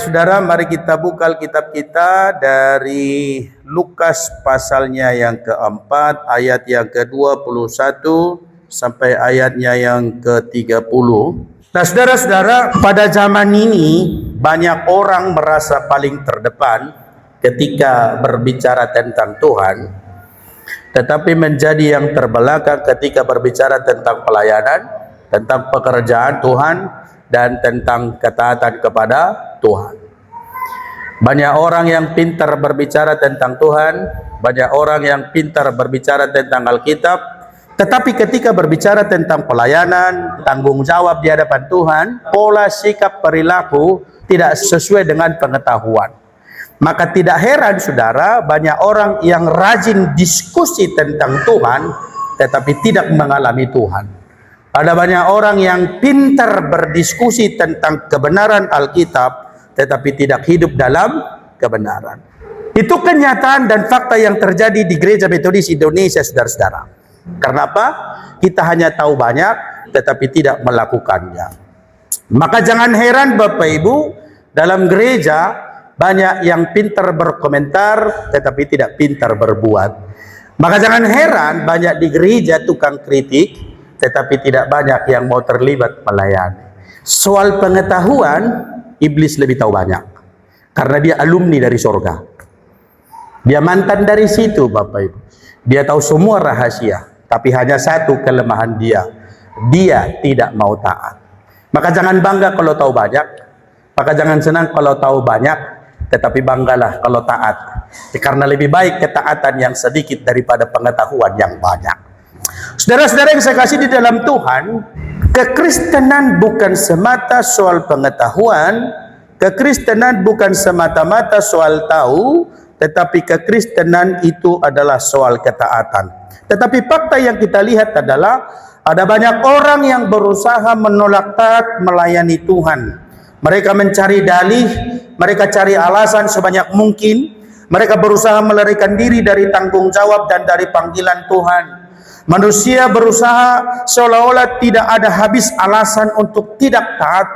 saudara, mari kita buka Alkitab kita dari Lukas pasalnya yang keempat, ayat yang ke-21 sampai ayatnya yang ke-30. Nah, saudara-saudara, pada zaman ini banyak orang merasa paling terdepan ketika berbicara tentang Tuhan, tetapi menjadi yang terbelakang ketika berbicara tentang pelayanan, tentang pekerjaan Tuhan, dan tentang ketaatan kepada Tuhan. Banyak orang yang pintar berbicara tentang Tuhan, banyak orang yang pintar berbicara tentang Alkitab, tetapi ketika berbicara tentang pelayanan, tanggung jawab di hadapan Tuhan, pola sikap perilaku tidak sesuai dengan pengetahuan. Maka tidak heran saudara, banyak orang yang rajin diskusi tentang Tuhan tetapi tidak mengalami Tuhan. Ada banyak orang yang pintar berdiskusi tentang kebenaran Alkitab tetapi tidak hidup dalam kebenaran. Itu kenyataan dan fakta yang terjadi di Gereja Metodis Indonesia, saudara-saudara. Kenapa? Kita hanya tahu banyak tetapi tidak melakukannya. Maka jangan heran Bapak Ibu, dalam gereja banyak yang pintar berkomentar tetapi tidak pintar berbuat. Maka jangan heran banyak di gereja tukang kritik tetapi tidak banyak yang mau terlibat melayani. Soal pengetahuan, iblis lebih tahu banyak karena dia alumni dari sorga. Dia mantan dari situ Bapak Ibu. Dia tahu semua rahasia, tapi hanya satu kelemahan dia tidak mau taat. Maka jangan bangga kalau tahu banyak, maka jangan senang kalau tahu banyak, tetapi banggalah kalau taat, karena lebih baik ketaatan yang sedikit daripada pengetahuan yang banyak. Saudara-saudara yang saya kasih di dalam Tuhan, kekristenan bukan semata soal pengetahuan, kekristenan bukan semata-mata soal tahu, tetapi kekristenan itu adalah soal ketaatan. Tetapi fakta yang kita lihat adalah ada banyak orang yang berusaha menolak taat melayani Tuhan. Mereka mencari dalih, mereka cari alasan sebanyak mungkin, mereka berusaha melarikan diri dari tanggung jawab dan dari panggilan Tuhan. Manusia berusaha seolah-olah tidak ada habis alasan untuk tidak taat.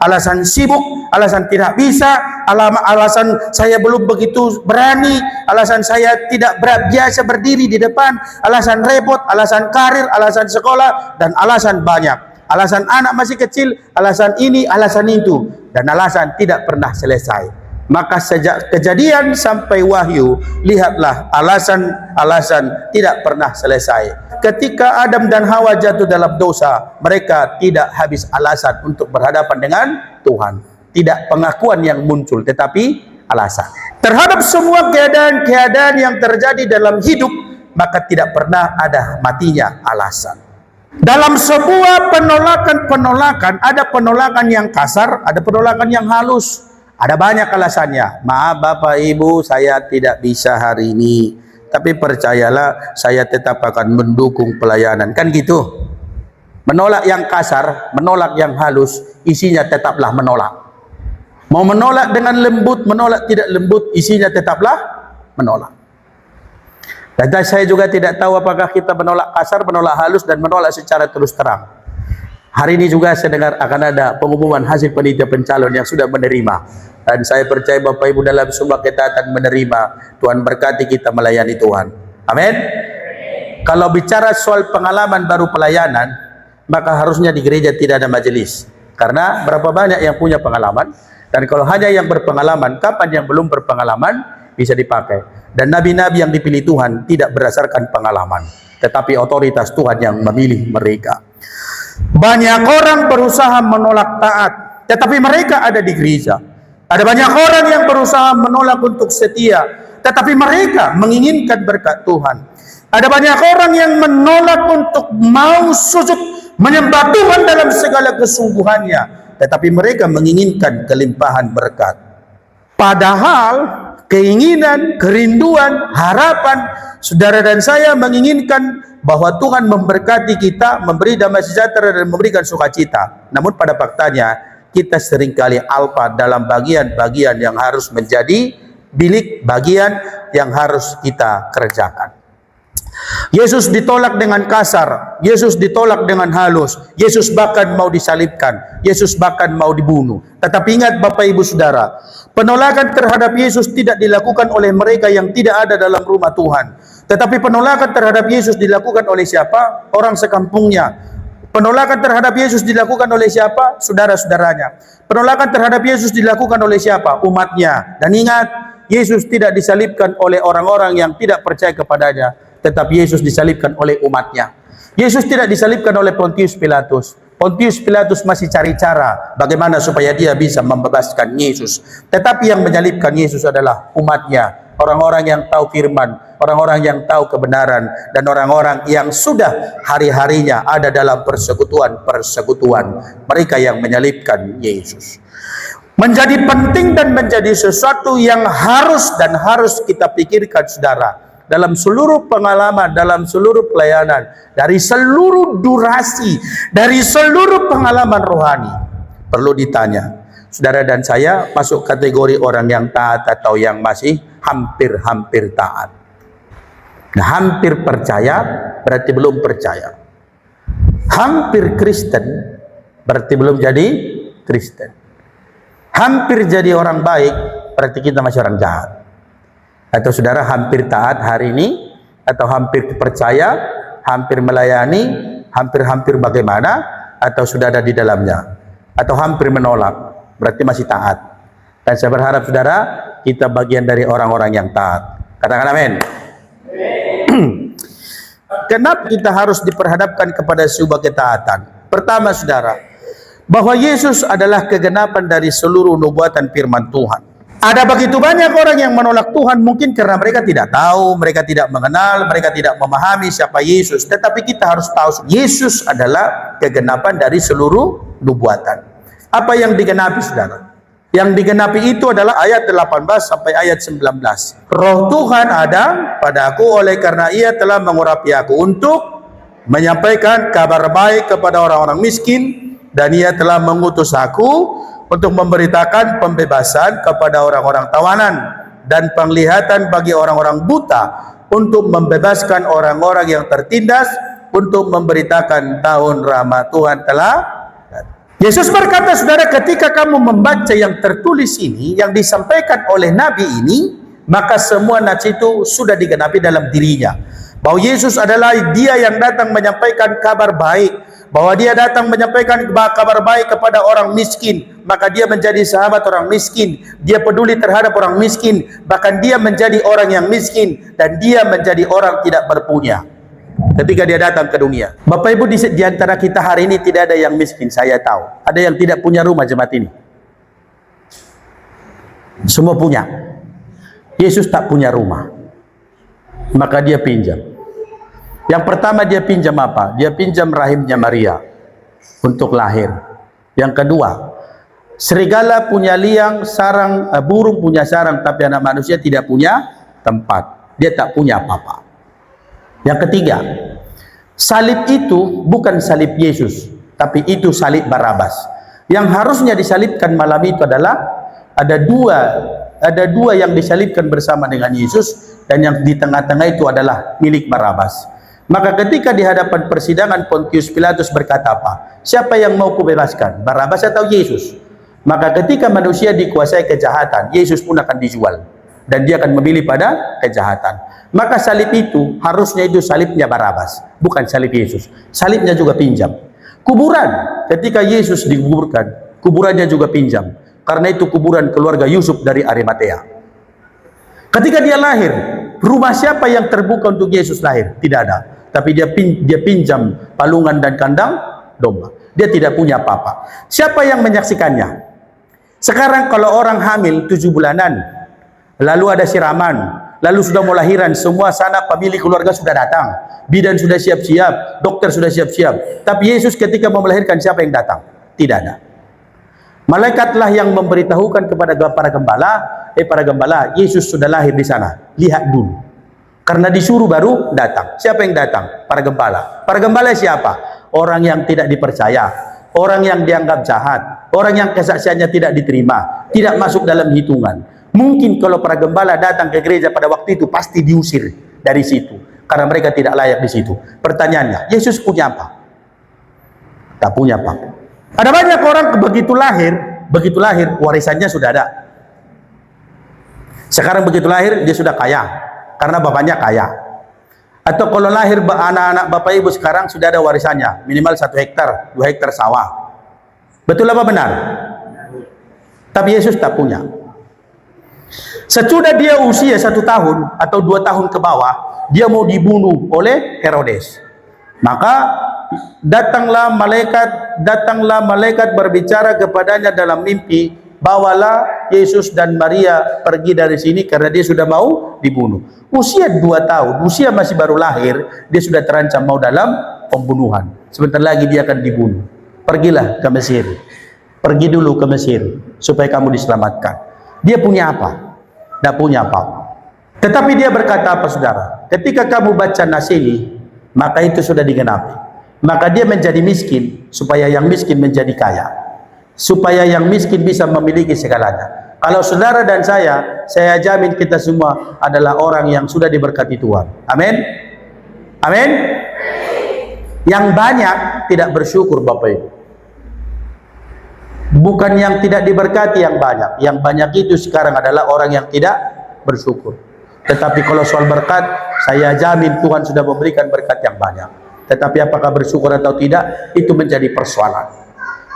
Alasan sibuk, alasan tidak bisa, alasan saya belum begitu berani, alasan saya tidak biasa berdiri di depan, alasan repot, alasan karir, alasan sekolah, dan alasan banyak. Alasan anak masih kecil, alasan ini, alasan itu, dan alasan tidak pernah selesai. Maka sejak Kejadian sampai Wahyu, lihatlah alasan-alasan tidak pernah selesai. Ketika Adam dan Hawa jatuh dalam dosa, mereka tidak habis alasan untuk berhadapan dengan Tuhan. Tidak pengakuan yang muncul, tetapi alasan. Terhadap semua keadaan-keadaan yang terjadi dalam hidup, maka tidak pernah ada matinya alasan. Dalam sebuah penolakan, ada penolakan yang kasar, ada penolakan yang halus. Ada banyak alasannya. Maaf Bapak Ibu, saya tidak bisa hari ini. Tapi percayalah, saya tetap akan mendukung pelayanan. Kan gitu. Menolak yang kasar, menolak yang halus, isinya tetaplah menolak. Mau menolak dengan lembut, menolak tidak lembut, isinya tetaplah menolak. Dan saya juga tidak tahu apakah kita menolak kasar, menolak halus, dan menolak secara terus terang. Hari ini juga saya dengar akan ada pengumuman hasil panitia pencalon yang sudah menerima. Dan saya percaya Bapak Ibu dalam semua ketaatan menerima. Tuhan berkati kita melayani Tuhan. Amin. Kalau bicara soal pengalaman baru pelayanan, maka harusnya di gereja tidak ada majelis. Karena berapa banyak yang punya pengalaman. Dan kalau hanya yang berpengalaman, kapan yang belum berpengalaman bisa dipakai. Dan nabi-nabi yang dipilih Tuhan tidak berdasarkan pengalaman, tetapi otoritas Tuhan yang memilih mereka. Banyak orang berusaha menolak taat, tetapi mereka ada di gereja. Ada banyak orang yang berusaha menolak untuk setia, tetapi mereka menginginkan berkat Tuhan. Ada banyak orang yang menolak untuk mau sujud menyembah Tuhan dalam segala kesungguhannya, tetapi mereka menginginkan kelimpahan berkat. Padahal keinginan, kerinduan, harapan saudara dan saya menginginkan bahwa Tuhan memberkati kita, memberi damai sejahtera dan memberikan sukacita. Namun pada faktanya kita seringkali alpa dalam bagian-bagian yang harus menjadi bilik bagian yang harus kita kerjakan. Yesus ditolak dengan kasar, Yesus ditolak dengan halus, Yesus bahkan mau disalibkan, Yesus bahkan mau dibunuh. Tetapi ingat Bapak Ibu Saudara, penolakan terhadap Yesus tidak dilakukan oleh mereka yang tidak ada dalam rumah Tuhan. Tetapi penolakan terhadap Yesus dilakukan oleh siapa? Orang sekampungnya. Penolakan terhadap Yesus dilakukan oleh siapa? Saudara-saudaranya. Penolakan terhadap Yesus dilakukan oleh siapa? Umatnya. Dan ingat, Yesus tidak disalibkan oleh orang-orang yang tidak percaya kepadanya, tetapi Yesus disalibkan oleh umatnya. Yesus tidak disalibkan oleh Pontius Pilatus. Pontius Pilatus masih cari cara bagaimana supaya dia bisa membebaskan Yesus. Tetapi yang menyalibkan Yesus adalah umatnya, orang-orang yang tahu firman, orang-orang yang tahu kebenaran, dan orang-orang yang sudah hari-harinya ada dalam persekutuan-persekutuan. Mereka yang menyalibkan Yesus. Menjadi penting dan menjadi sesuatu yang harus kita pikirkan, saudara, dalam seluruh pengalaman, dalam seluruh pelayanan, dari seluruh durasi, dari seluruh pengalaman rohani. Perlu ditanya, saudara dan saya masuk kategori orang yang taat atau yang masih hampir-hampir taat. Nah, hampir percaya berarti belum percaya. Hampir Kristen berarti belum jadi Kristen. Hampir jadi orang baik berarti kita masih orang jahat. Atau saudara hampir taat hari ini, atau hampir percaya, hampir melayani, hampir-hampir bagaimana, atau sudah ada di dalamnya, atau hampir menolak, berarti masih taat. Dan saya berharap saudara, kita bagian dari orang-orang yang taat. Katakan amin. Kenapa kita harus diperhadapkan kepada sebuah ketaatan? Pertama saudara, bahwa Yesus adalah kegenapan dari seluruh nubuatan firman Tuhan. Ada begitu banyak orang yang menolak Tuhan mungkin karena mereka tidak tahu, mereka tidak mengenal, mereka tidak memahami siapa Yesus. Tetapi kita harus tahu, Yesus adalah kegenapan dari seluruh nubuatan. Apa yang digenapi saudara? Yang digenapi itu adalah ayat 18 sampai ayat 19. Roh Tuhan ada padaku oleh karena ia telah mengurapi aku untuk menyampaikan kabar baik kepada orang-orang miskin, dan ia telah mengutus aku untuk memberitakan pembebasan kepada orang-orang tawanan dan penglihatan bagi orang-orang buta, untuk membebaskan orang-orang yang tertindas, untuk memberitakan tahun rahmat Tuhan telah. Yesus berkata, saudara, ketika kamu membaca yang tertulis ini, yang disampaikan oleh Nabi ini, maka semua nats itu sudah digenapi dalam dirinya. Bahwa Yesus adalah dia yang datang menyampaikan kabar baik, bahwa dia datang menyampaikan kabar baik kepada orang miskin, maka dia menjadi sahabat orang miskin, dia peduli terhadap orang miskin, bahkan dia menjadi orang yang miskin, dan dia menjadi orang tidak berpunya ketika dia datang ke dunia. Bapak Ibu, di antara kita hari ini tidak ada yang miskin, saya tahu. Ada yang tidak punya rumah jemaat ini? Semua punya. Yesus tak punya rumah, maka dia pinjam. Yang pertama dia pinjam apa? Dia pinjam rahimnya Maria untuk lahir. Yang kedua, serigala punya liang, sarang, burung punya sarang, tapi anak manusia tidak punya tempat. Dia tak punya apa-apa. Yang ketiga, salib itu bukan salib Yesus, tapi itu salib Barabas. Yang harusnya disalibkan malam itu adalah ada dua yang disalibkan bersama dengan Yesus, dan yang di tengah-tengah itu adalah milik Barabas. Maka ketika di hadapan persidangan, Pontius Pilatus berkata apa? Siapa yang mau kubebaskan, Barabas atau Yesus? Maka ketika manusia dikuasai kejahatan, Yesus pun akan dijual, dan dia akan memilih pada kejahatan. Maka salib itu harusnya itu salibnya Barabas, bukan salib Yesus. Salibnya juga pinjam. Kuburan, ketika Yesus dikuburkan, kuburannya juga pinjam, karena itu kuburan keluarga Yusuf dari Arimatea. Ketika dia lahir, rumah siapa yang terbuka untuk Yesus lahir? Tidak ada. Tapi dia pinjam palungan dan kandang domba. Dia tidak punya apa-apa. Siapa yang menyaksikannya? Sekarang kalau orang hamil 7 bulanan, lalu ada siraman, lalu sudah mau lahiran, semua sanak pemilik keluarga sudah datang, bidan sudah siap-siap, dokter sudah siap-siap. Tapi Yesus ketika mau melahirkan, siapa yang datang? Tidak ada. Malaikatlah yang memberitahukan kepada para gembala, para gembala, Yesus sudah lahir di sana. Lihat dulu. Karena disuruh baru datang. Siapa yang datang? Para gembala. Para gembala siapa? Orang yang tidak dipercaya, orang yang dianggap jahat, orang yang kesaksiannya tidak diterima, tidak masuk dalam hitungan. Mungkin kalau para gembala datang ke gereja pada waktu itu pasti diusir dari situ. karena mereka tidak layak di situ. Pertanyaannya, Yesus punya apa? Tak punya apa. Ada banyak orang begitu lahir warisannya sudah ada. Sekarang begitu lahir dia sudah kaya karena bapaknya kaya. Atau kalau lahir anak-anak bapak ibu sekarang sudah ada warisannya, minimal 1 hektar, 2 hektar sawah. Betul apa benar? Tapi Yesus tak punya. Sesudah dia usia 1 tahun atau 2 tahun ke bawah, dia mau dibunuh oleh Herodes. Maka datanglah malaikat berbicara kepadanya dalam mimpi, bawalah Yesus dan Maria pergi dari sini karena dia sudah mau dibunuh. Usia 2 tahun, usia masih baru lahir, dia sudah terancam mau dalam pembunuhan. Sebentar lagi dia akan dibunuh. Pergilah ke Mesir. Pergi dulu ke Mesir supaya kamu diselamatkan. Dia punya apa? Tidak punya apa. Tetapi dia berkata apa, saudara? Ketika kamu baca nas ini, maka itu sudah digenapi. Maka dia menjadi miskin supaya yang miskin menjadi kaya. Supaya yang miskin bisa memiliki segalanya. Kalau saudara dan saya jamin kita semua adalah orang yang sudah diberkati Tuhan. Amin. Amin. Yang banyak tidak bersyukur Bapak Ibu. Bukan yang tidak diberkati yang banyak. Yang banyak itu sekarang adalah orang yang tidak bersyukur. Tetapi kalau soal berkat, saya jamin Tuhan sudah memberikan berkat yang banyak. Tetapi apakah bersyukur atau tidak, itu menjadi persoalan.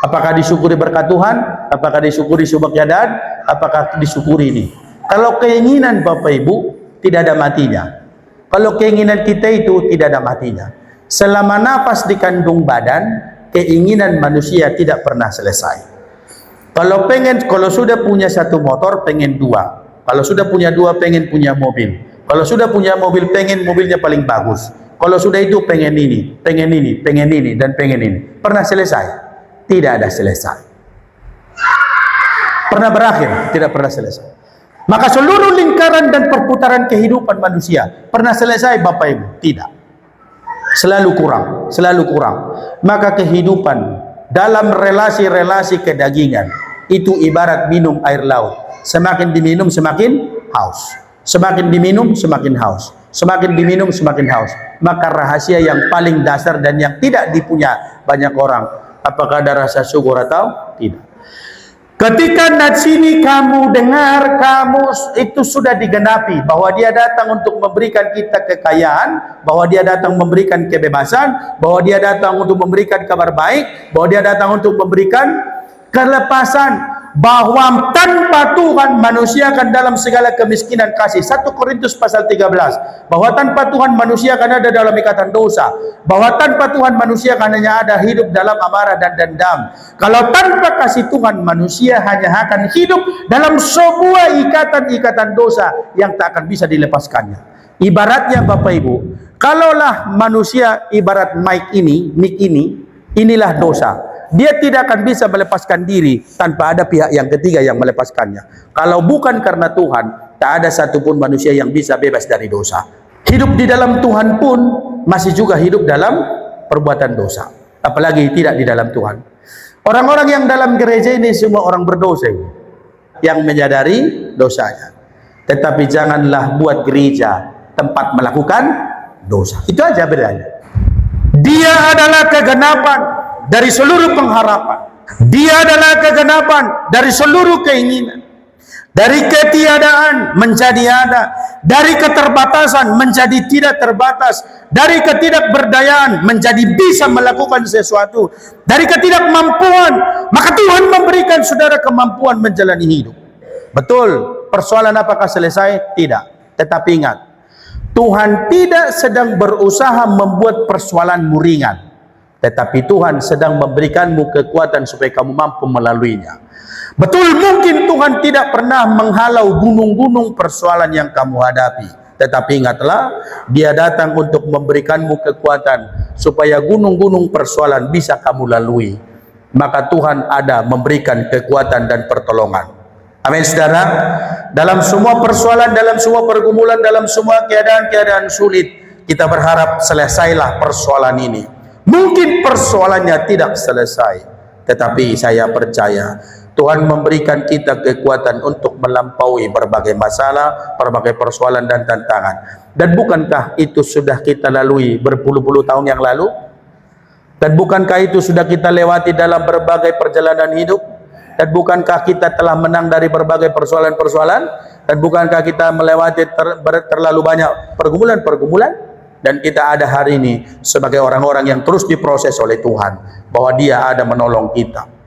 Apakah disyukuri berkat Tuhan? Apakah disyukuri subak keadaan? Apakah disyukuri ini? Kalau keinginan Bapak Ibu, tidak ada matinya. Kalau keinginan kita itu tidak ada matinya. Selama nafas di kandung badan, keinginan manusia tidak pernah selesai. Kalau sudah punya 1 motor, pengen 2. Kalau sudah punya 2, pengen punya mobil. Kalau sudah punya mobil, pengen mobilnya paling bagus. Kalau sudah itu, pengen ini, dan pengen ini. Pernah selesai? Tidak ada selesai. Pernah berakhir? Tidak pernah selesai. Maka seluruh lingkaran dan perputaran kehidupan manusia pernah selesai Bapak Ibu? Tidak. Selalu kurang. Maka kehidupan dalam relasi-relasi kedagingan itu ibarat minum air laut. Semakin diminum semakin haus. Semakin diminum semakin haus. Semakin diminum semakin haus. Maka rahasia yang paling dasar dan yang tidak dipunya banyak orang, apakah ada rasa syukur atau tidak? Ketika nats ini kamu dengar, kamu itu sudah digenapi bahwa dia datang untuk memberikan kita kekayaan, bahwa dia datang memberikan kebebasan, bahwa dia datang untuk memberikan kabar baik, bahwa dia datang untuk memberikan kelepasan, bahwa tanpa Tuhan manusia akan dalam segala kemiskinan kasih. 1 Korintus pasal 13, bahwa tanpa Tuhan manusia akan ada dalam ikatan dosa, bahwa tanpa Tuhan manusia akan hanya ada hidup dalam amarah dan dendam. Kalau tanpa kasih Tuhan, manusia hanya akan hidup dalam sebuah ikatan dosa yang tak akan bisa dilepaskannya. Ibaratnya Bapak Ibu, kalaulah manusia ibarat mic ini, inilah dosa. Dia tidak akan bisa melepaskan diri tanpa ada pihak yang ketiga yang melepaskannya. Kalau bukan karena Tuhan, tak ada satupun manusia yang bisa bebas dari dosa. Hidup di dalam Tuhan pun masih juga hidup dalam perbuatan dosa. Apalagi tidak di dalam Tuhan. Orang-orang yang dalam gereja ini semua orang berdosa yang menyadari dosanya. Tetapi janganlah buat gereja tempat melakukan dosa. Itu aja bedanya. Dia adalah kegenapan dari seluruh pengharapan. Dia adalah kegenapan dari seluruh keinginan. Dari ketiadaan menjadi ada. Dari keterbatasan menjadi tidak terbatas. Dari ketidakberdayaan menjadi bisa melakukan sesuatu. Dari ketidakmampuan, maka Tuhan memberikan saudara kemampuan menjalani hidup. Betul, persoalan apakah selesai? Tidak. Tetapi ingat, Tuhan tidak sedang berusaha membuat persoalanmu ringan. Tetapi Tuhan sedang memberikanmu kekuatan supaya kamu mampu melaluinya. Betul, mungkin Tuhan tidak pernah menghalau gunung-gunung persoalan yang kamu hadapi. Tetapi ingatlah, Dia datang untuk memberikanmu kekuatan supaya gunung-gunung persoalan bisa kamu lalui. Maka Tuhan ada memberikan kekuatan dan pertolongan. Amin, saudara. Dalam semua persoalan, dalam semua pergumulan, dalam semua keadaan-keadaan sulit, kita berharap selesailah persoalan ini. Mungkin persoalannya tidak selesai, tetapi saya percaya Tuhan memberikan kita kekuatan untuk melampaui berbagai masalah, berbagai persoalan dan tantangan. Dan bukankah itu sudah kita lalui berpuluh-puluh tahun yang lalu? Dan bukankah itu sudah kita lewati dalam berbagai perjalanan hidup? Dan bukankah kita telah menang dari berbagai persoalan-persoalan? Dan bukankah kita melewati terlalu banyak pergumulan-pergumulan? Dan kita ada hari ini sebagai orang-orang yang terus diproses oleh Tuhan, bahwa Dia ada menolong kita.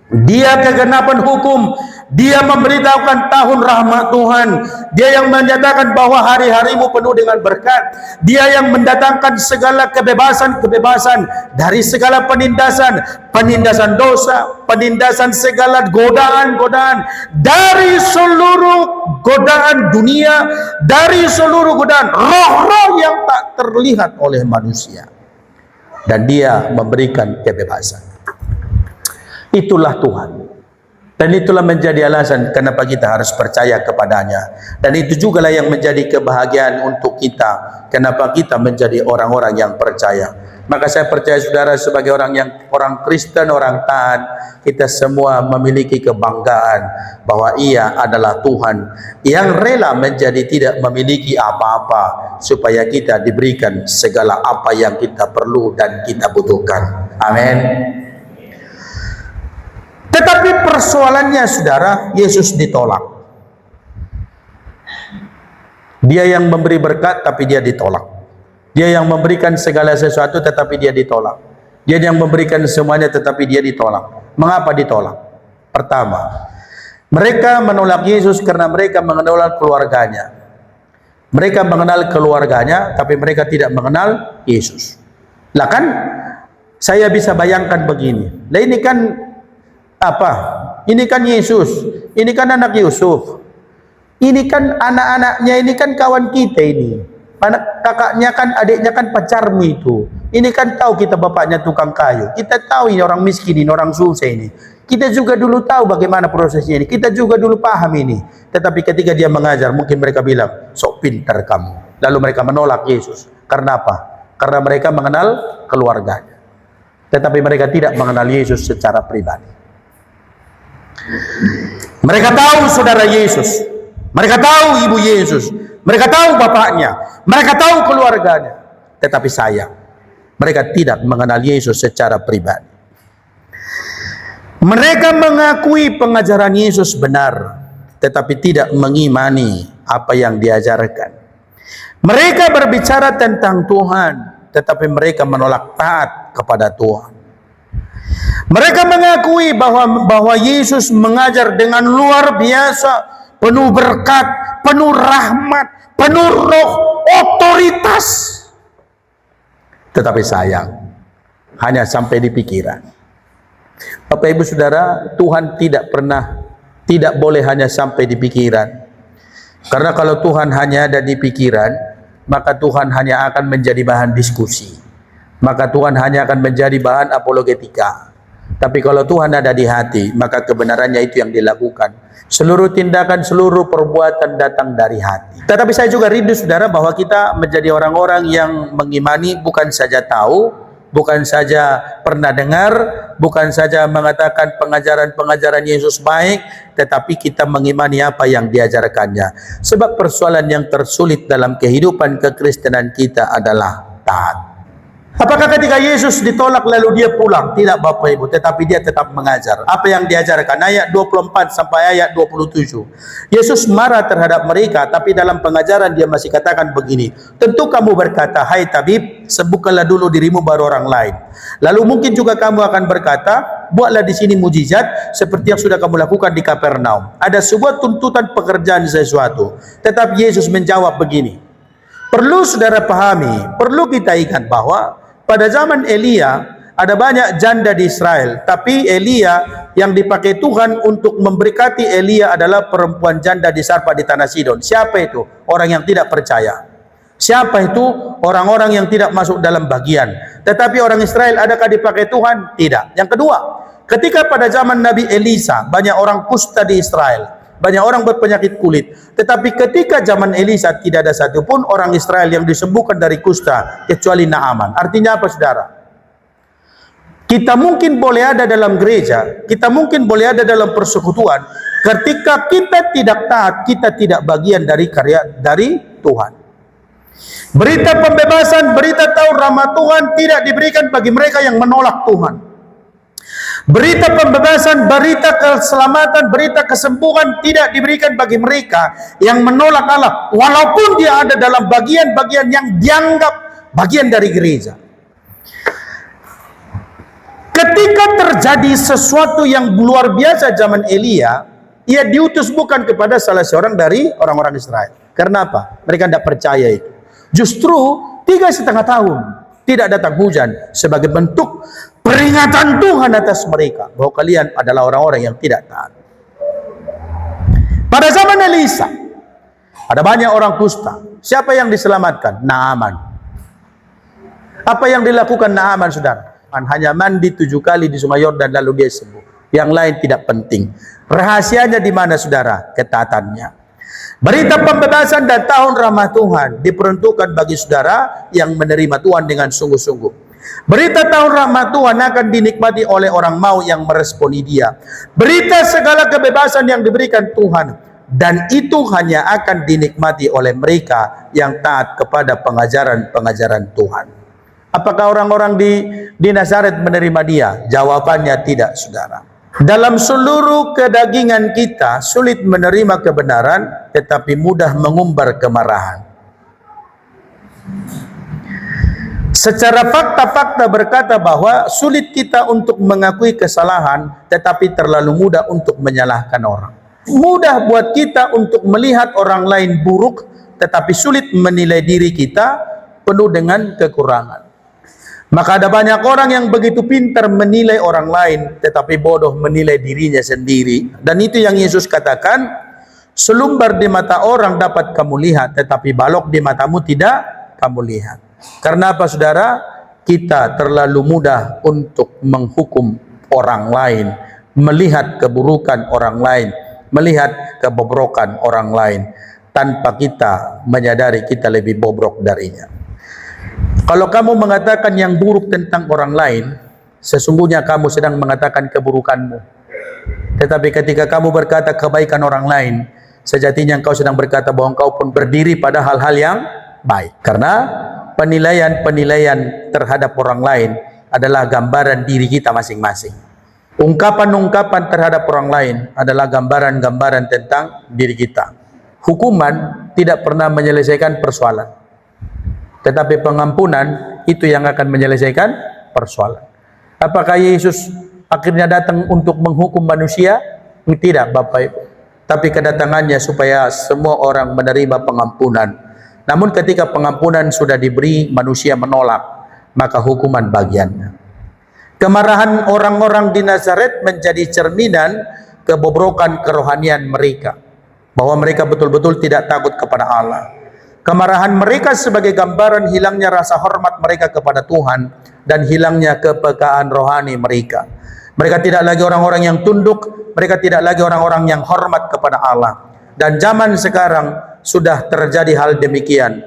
Dia kegenapan hukum, Dia memberitahukan tahun rahmat Tuhan, Dia yang menyatakan bahwa hari-harimu penuh dengan berkat, Dia yang mendatangkan segala kebebasan dari segala penindasan dosa, penindasan segala godaan-godaan, dari seluruh godaan dunia, dari seluruh godaan roh-roh yang tak terlihat oleh manusia, dan Dia memberikan kebebasan. Itulah Tuhan, dan itulah menjadi alasan kenapa kita harus percaya kepadanya, dan itu juga lah yang menjadi kebahagiaan untuk kita, kenapa kita menjadi orang-orang yang percaya. Maka saya percaya saudara, sebagai orang Kristen, orang taat, kita semua memiliki kebanggaan bahwa Ia adalah Tuhan yang rela menjadi tidak memiliki apa-apa supaya kita diberikan segala apa yang kita perlu dan kita butuhkan. Amin. Tetapi persoalannya saudara, Yesus ditolak. Dia yang memberi berkat tapi Dia ditolak. Dia yang memberikan segala sesuatu tetapi Dia ditolak. Dia yang memberikan semuanya tetapi Dia ditolak. Mengapa ditolak? Pertama, mereka menolak Yesus karena mereka mengenal keluarganya. Mereka mengenal keluarganya tapi mereka tidak mengenal Yesus. Lah kan saya bisa bayangkan begini. Lah ini kan apa? Ini kan Yesus, ini kan anak Yusuf, ini kan anak-anaknya, ini kan kawan kita ini, anak kakaknya kan, adiknya kan pacarmu itu. Ini kan tahu kita bapaknya tukang kayu, kita tahu ini orang miskin, ini orang susah ini. Kita juga dulu tahu bagaimana prosesnya ini, kita juga dulu paham ini. Tetapi ketika Dia mengajar, mungkin mereka bilang, sok pintar kamu. Lalu mereka menolak Yesus. Karena apa? Karena mereka mengenal keluarganya, tetapi mereka tidak mengenal Yesus secara pribadi. Mereka tahu saudara Yesus, mereka tahu ibu Yesus, mereka tahu bapaknya, mereka tahu keluarganya, tetapi sayang, mereka tidak mengenal Yesus secara pribadi. Mereka mengakui pengajaran Yesus benar, tetapi tidak mengimani apa yang diajarkan. Mereka berbicara tentang Tuhan, tetapi mereka menolak taat kepada Tuhan. Mereka mengakui bahwa Yesus mengajar dengan luar biasa, penuh berkat, penuh rahmat, penuh roh, otoritas. Tetapi sayang, hanya sampai di pikiran. Bapak Ibu Saudara, Tuhan tidak boleh hanya sampai di pikiran. Karena kalau Tuhan hanya ada di pikiran, maka Tuhan hanya akan menjadi bahan diskusi. Maka Tuhan hanya akan menjadi bahan apologetika. Tapi kalau Tuhan ada di hati, maka kebenarannya itu yang dilakukan. Seluruh tindakan, seluruh perbuatan datang dari hati. Tetapi saya juga rindu saudara bahwa kita menjadi orang-orang yang mengimani, bukan saja tahu, bukan saja pernah dengar, bukan saja mengatakan pengajaran-pengajaran Yesus baik, tetapi kita mengimani apa yang diajarkannya. Sebab persoalan yang tersulit dalam kehidupan kekristenan kita adalah taat. Apakah ketika Yesus ditolak lalu Dia pulang? Tidak Bapak Ibu, tetapi Dia tetap mengajar. Apa yang diajarkan? Ayat 24 sampai ayat 27. Yesus marah terhadap mereka, tapi dalam pengajaran Dia masih katakan begini, tentu kamu berkata, hai tabib, sembuhkanlah dulu dirimu baru orang lain. Lalu mungkin juga kamu akan berkata, buatlah di sini mujizat seperti yang sudah kamu lakukan di Kapernaum. Ada sebuah tuntutan pekerjaan sesuatu. Tetapi Yesus menjawab begini, perlu saudara pahami, perlu kita ingat bahwa pada zaman Elia ada banyak janda di Israel, tapi Elia yang dipakai Tuhan untuk memberkati Elia adalah perempuan janda di Sarfat di tanah Sidon. Siapa itu? Orang yang tidak percaya. Siapa itu? Orang-orang yang tidak masuk dalam bagian. Tetapi orang Israel adakah dipakai Tuhan? Tidak. Yang kedua, ketika pada zaman Nabi Elisa banyak orang kusta di Israel, banyak orang berpenyakit kulit. Tetapi ketika zaman Elisa tidak ada satupun orang Israel yang disembuhkan dari kusta kecuali Naaman. Artinya apa saudara? Kita mungkin boleh ada dalam gereja, kita mungkin boleh ada dalam persekutuan. Ketika kita tidak taat, kita tidak bagian dari karya dari Tuhan. Berita pembebasan, berita tahu rahmat Tuhan tidak diberikan bagi mereka yang menolak Tuhan. Berita pembebasan, berita keselamatan, berita kesembuhan tidak diberikan bagi mereka yang menolak Allah, walaupun dia ada dalam bagian-bagian yang dianggap bagian dari gereja. Ketika terjadi sesuatu yang luar biasa zaman Elia, ia diutus bukan kepada salah seorang dari orang-orang Israel. Karena apa? Mereka tidak percaya itu. Justru 3,5 tahun tidak datang hujan sebagai bentuk peringatan Tuhan atas mereka bahwa kalian adalah orang-orang yang tidak taat. Pada zaman Elisa ada banyak orang kusta. Siapa yang diselamatkan? Naaman. Apa yang dilakukan Naaman, saudara? Hanya mandi 7 kali di Sungai Yordan lalu dia sembuh. Yang lain tidak penting. Rahasianya di mana, saudara? Ketaatannya. Berita pembebasan dan tahun rahmat Tuhan diperuntukkan bagi saudara yang menerima Tuhan dengan sungguh-sungguh. Berita tahun rahmat Tuhan akan dinikmati oleh orang mau yang meresponi dia. Berita segala kebebasan yang diberikan Tuhan, dan itu hanya akan dinikmati oleh mereka yang taat kepada pengajaran-pengajaran Tuhan. Apakah orang-orang di Nazaret menerima dia? Jawabannya tidak, saudara. Dalam seluruh kedagingan kita sulit menerima kebenaran, tetapi mudah mengumbar kemarahan. Secara fakta-fakta berkata bahwa sulit kita untuk mengakui kesalahan, tetapi terlalu mudah untuk menyalahkan orang. Mudah buat kita untuk melihat orang lain buruk, tetapi sulit menilai diri kita penuh dengan kekurangan. Maka ada banyak orang yang begitu pintar menilai orang lain, tetapi bodoh menilai dirinya sendiri. Dan itu yang Yesus katakan, selumbar di mata orang dapat kamu lihat, tetapi balok di matamu tidak kamu lihat. Karena apa, saudara? Kita terlalu mudah untuk menghukum orang lain, melihat keburukan orang lain, melihat kebobrokan orang lain, tanpa kita menyadari kita lebih bobrok darinya. Kalau kamu mengatakan yang buruk tentang orang lain, sesungguhnya kamu sedang mengatakan keburukanmu. Tetapi ketika kamu berkata kebaikan orang lain, sejatinya engkau sedang berkata bahwa engkau pun berdiri pada hal-hal yang baik. Karena penilaian-penilaian terhadap orang lain adalah gambaran diri kita masing-masing. Ungkapan-ungkapan terhadap orang lain adalah gambaran-gambaran tentang diri kita. Hukuman tidak pernah menyelesaikan persoalan, tetapi pengampunan itu yang akan menyelesaikan persoalan. Apakah Yesus akhirnya datang untuk menghukum manusia? Tidak, Bapak Ibu. Tapi kedatangannya supaya semua orang menerima pengampunan. Namun ketika pengampunan sudah diberi, manusia menolak, maka hukuman bagiannya. Kemarahan orang-orang di Nazaret menjadi cerminan kebobrokan kerohanian mereka, bahwa mereka betul-betul tidak takut kepada Allah. Kemarahan mereka sebagai gambaran hilangnya rasa hormat mereka kepada Tuhan dan hilangnya kepekaan rohani mereka. Mereka tidak lagi orang-orang yang tunduk, mereka tidak lagi orang-orang yang hormat kepada Allah. Dan zaman sekarang sudah terjadi hal demikian.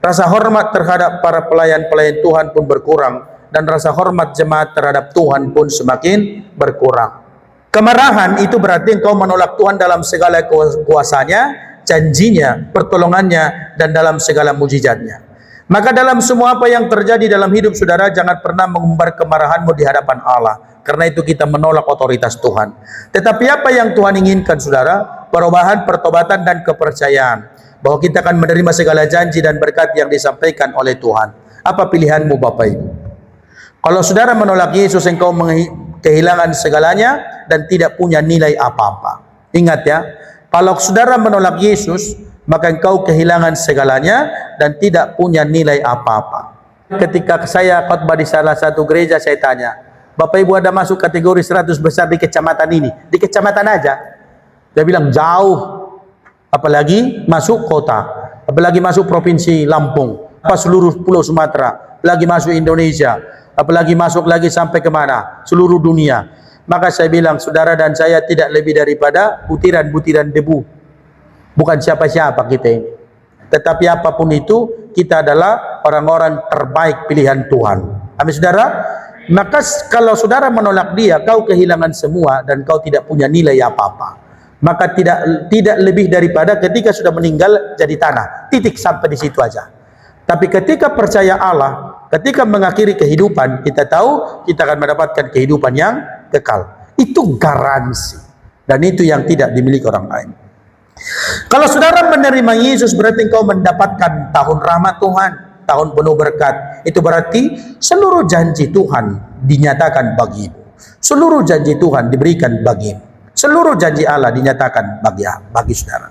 Rasa hormat terhadap para pelayan-pelayan Tuhan pun berkurang, dan rasa hormat jemaat terhadap Tuhan pun semakin berkurang. Kemarahan itu berarti engkau menolak Tuhan dalam segala kuasanya, janjinya, pertolongannya, dan dalam segala mujizatnya. Maka dalam semua apa yang terjadi dalam hidup saudara, jangan pernah mengumbar kemarahanmu di hadapan Allah. Karena itu kita menolak otoritas Tuhan. Tetapi apa yang Tuhan inginkan, saudara? Perubahan, pertobatan, dan kepercayaan. Bahwa kita akan menerima segala janji dan berkat yang disampaikan oleh Tuhan. Apa pilihanmu, Bapak Ibu? Kalau saudara menolak Yesus, engkau kehilangan segalanya dan tidak punya nilai apa-apa. Ingat ya, kalau saudara menolak Yesus, maka engkau kehilangan segalanya dan tidak punya nilai apa-apa. Ketika saya khotbah di salah satu gereja, saya tanya, Bapak Ibu ada masuk kategori 100 besar di kecamatan ini? Di kecamatan aja. Dia bilang jauh, apalagi masuk kota, apalagi masuk provinsi Lampung, apa seluruh pulau Sumatera, apalagi masuk Indonesia, apalagi masuk lagi sampai kemana? Seluruh dunia. Maka saya bilang, saudara dan saya tidak lebih daripada butiran-butiran debu. Bukan siapa-siapa kita ini. Tetapi apapun itu, kita adalah orang-orang terbaik pilihan Tuhan. Amin, saudara. maka kalau saudara menolak dia, kau kehilangan semua dan kau tidak punya nilai apa-apa. Maka tidak lebih daripada ketika sudah meninggal jadi tanah. Titik, sampai di situ aja. Tapi ketika percaya Allah, ketika mengakhiri kehidupan, kita tahu kita akan mendapatkan kehidupan yang kekal. Itu garansi. Dan itu yang tidak dimiliki orang lain. Kalau saudara menerima Yesus, berarti engkau mendapatkan tahun rahmat Tuhan, tahun penuh berkat. Itu berarti seluruh janji Tuhan dinyatakan bagimu. Seluruh janji Tuhan diberikan bagimu. Seluruh janji Allah dinyatakan bagi saudara.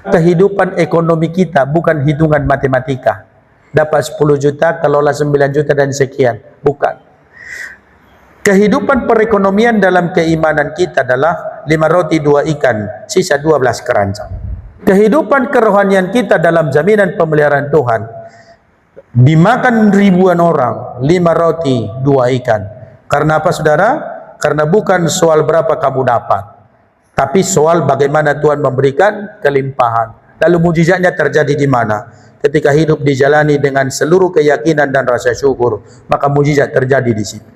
Kehidupan ekonomi kita bukan hitungan matematika. Dapat 10 juta, kelola 9 juta dan sekian. Bukan. Kehidupan perekonomian dalam keimanan kita adalah 5 roti 2 ikan, sisa 12 keranjang. Kehidupan kerohanian kita dalam jaminan pemeliharaan Tuhan, dimakan ribuan orang, 5 roti 2 ikan. Karena apa saudara? Karena bukan soal berapa kamu dapat, tapi soal bagaimana Tuhan memberikan kelimpahan. Lalu mujizatnya terjadi di mana? Ketika hidup dijalani dengan seluruh keyakinan dan rasa syukur, maka mujizat terjadi di situ.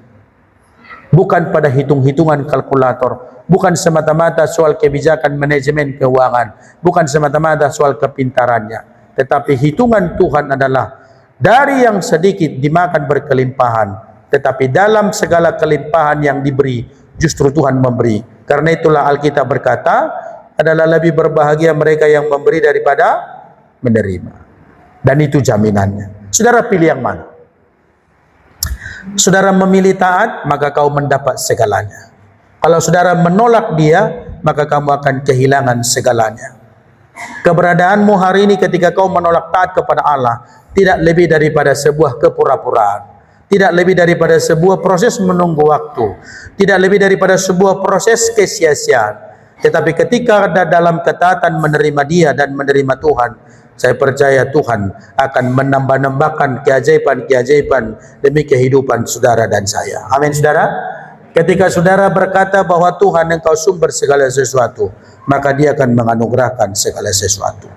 Bukan pada hitung-hitungan kalkulator, bukan semata-mata soal kebijakan manajemen keuangan, bukan semata-mata soal kepintarannya, tetapi hitungan Tuhan adalah dari yang sedikit dimakan berkelimpahan. Tetapi dalam segala kelimpahan yang diberi, justru Tuhan memberi. Karena itulah Alkitab berkata, adalah lebih berbahagia mereka yang memberi daripada menerima. Dan itu jaminannya. Saudara pilih yang mana? Saudara memilih taat, maka kau mendapat segalanya. Kalau saudara menolak dia, maka kamu akan kehilangan segalanya. Keberadaanmu hari ini ketika kau menolak taat kepada Allah, tidak lebih daripada sebuah kepura-puraan. Tidak lebih daripada sebuah proses menunggu waktu. Tidak lebih daripada sebuah proses kesia-siaan. Tetapi ketika ada dalam ketaatan menerima dia dan menerima Tuhan, saya percaya Tuhan akan menambah-nambahkan keajaiban-keajaiban demi kehidupan saudara dan saya. Amin saudara. Ketika saudara berkata bahwa Tuhan engkau sumber segala sesuatu, maka dia akan menganugerahkan segala sesuatu.